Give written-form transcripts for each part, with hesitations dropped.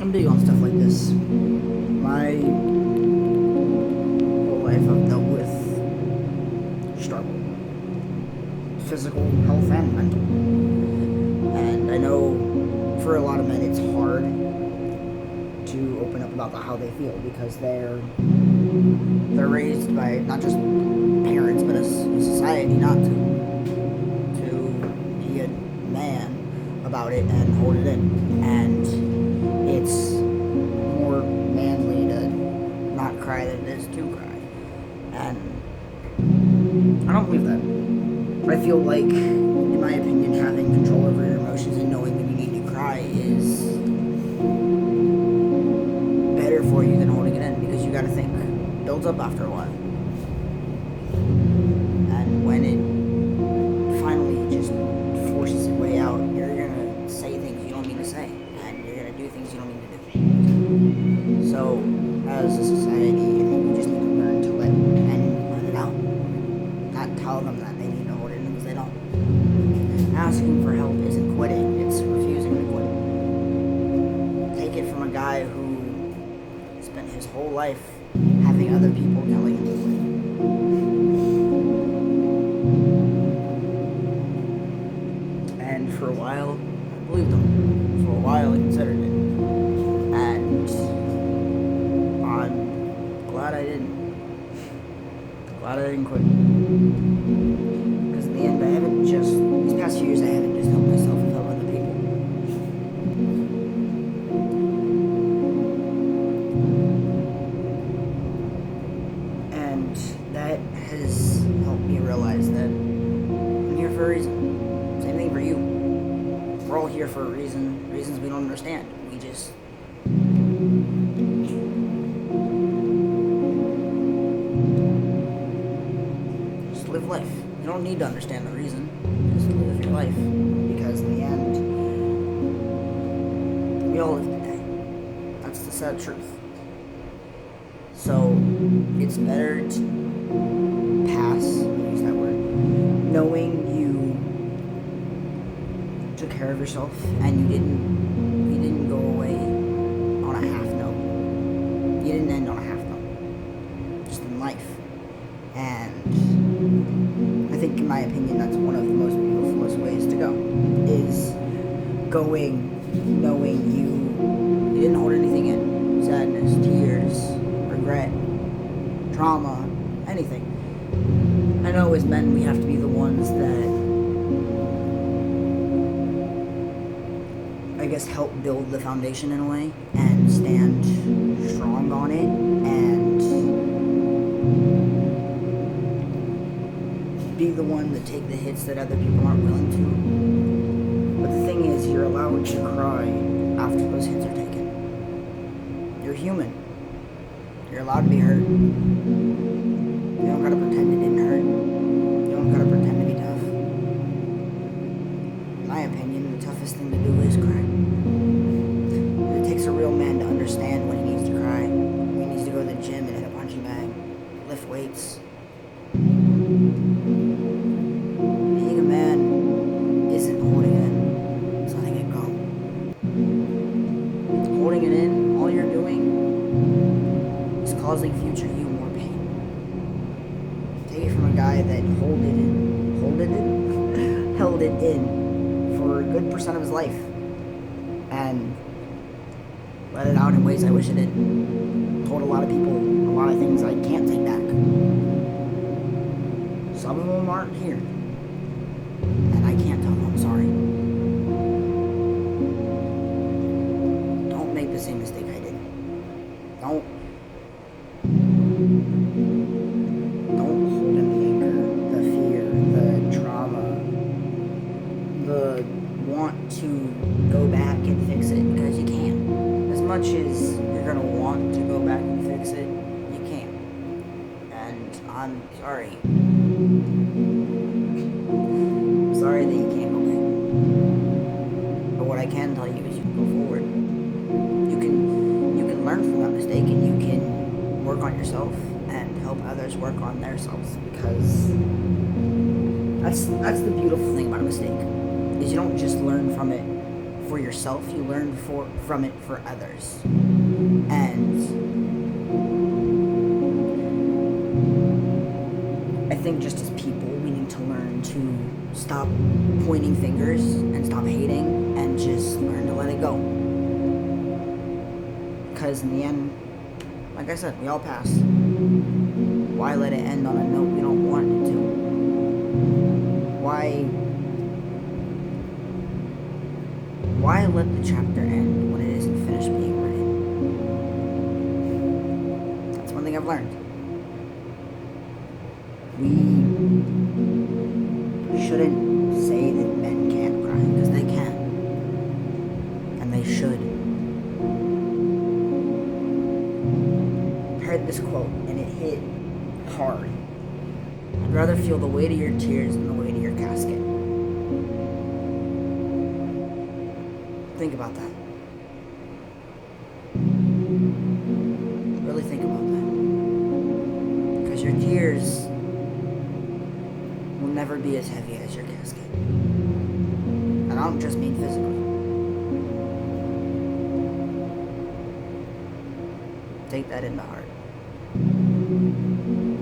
I'm big on stuff like this. My whole life I've dealt with struggle, physical health and mental. And I know for a lot of men it's hard to open up about how they feel because they're raised by not just parents but a society not to be a man about it and hold it in. And it's more manly to not cry than it is to cry. And I don't believe that. I feel like, in my opinion, having control over your emotions and knowing when you need to cry is better for you than holding it in, because you gotta think. It builds up after a while. And when it finally just forces its way out, you're gonna say things you don't mean to say, and you're gonna do things you don't mean to do. So, as a society, I think we just need to learn to let it out. Not tell them that they need to hold it in because they don't. Asking for help isn't quitting, it's refusing to quit. Take it from a guy who spent his whole life having other people telling him to quit. And for a while, I believed him. For a while, I considered it. And I'm glad I didn't. Glad I didn't quit. Because in the end, I haven't just, these past few years, I haven't just helped myself and helped other people. And that has helped me realize that I'm here for a reason. Same thing for you. We're all here for a reason, reasons we don't understand. We just live life. You don't need to understand the reason. Just live your life. Because in the end, we all live today. That's the sad truth. So, it's better to pass, use that word, knowing you took care of yourself and you didn't go away on a half note. You didn't end on a half note. Just in life. And I think, in my opinion, that's one of the most beautifulest ways to go, is going knowing you didn't hold anything in. Sadness, tears, regret, trauma, anything. I know as men we have to be the ones that, I guess, help build the foundation in a way and stand strong on it and be the one to take the hits that other people aren't willing to. But the thing is, you're allowed to cry after those hits are taken. You're human. You're allowed to be hurt. You don't gotta pretend it didn't hurt. You don't gotta pretend to be tough. In my opinion, the toughest thing to do is cry. It takes a real man to understand when he needs to cry. He needs to go to the gym and hit a punching bag, lift weights. Being a man isn't holding it in, it's letting it go. Holding it in, all you're doing is causing future you more pain. Take it from a guy that held it in for a good percent of his life and let it out in ways I wish it did. Told a lot of people a lot of things I can't take back. Some of them aren't here. And I can't tell them I'm sorry. Don't make the same mistake I did. Don't hold in the anger, the fear, the trauma, the want to go back and fix it, because you can't. As much as you're gonna want to go back and fix it, you can't. And I'm sorry. Sorry that you can't go back. But what I can tell you is you can go forward. You can learn from that mistake, and you can work on yourself and help others work on themselves, because that's the beautiful thing about a mistake, is you don't just learn from it for yourself, you learn from it for others. And I think just as people, we need to learn to stop pointing fingers and stop hating and just learn to let it go. Because in the end, like I said, we all pass. Why let it end on a note we don't want it to? Why let the chapter end when it isn't finished being written? That's one thing I've learned. We shouldn't say that men can't cry, because they can. And they should. I heard this quote, and it hit hard. I'd rather feel the weight of your tears than the weight of your casket. Think about that. Really think about that. Because your tears will never be as heavy as your casket. And I don't just mean physically. Take that into heart.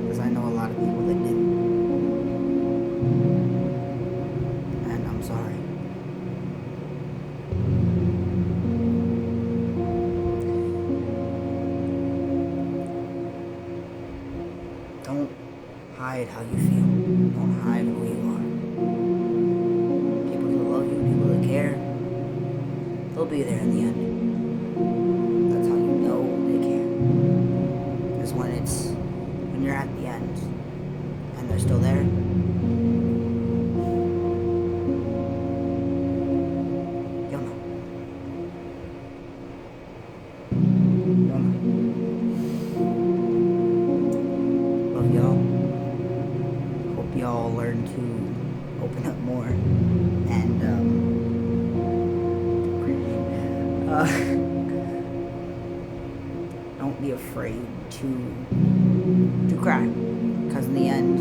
Because I know a lot of people that didn't. And I'm sorry. Don't hide how you feel. Don't hide who you are. People that love you, people that care, they'll be there in the end. That's how you know they care. Because when you're at the end and they're still there, you'll know. You'll know. Love y'all. Hope y'all learn to open up more and don't be afraid to cry, because in the end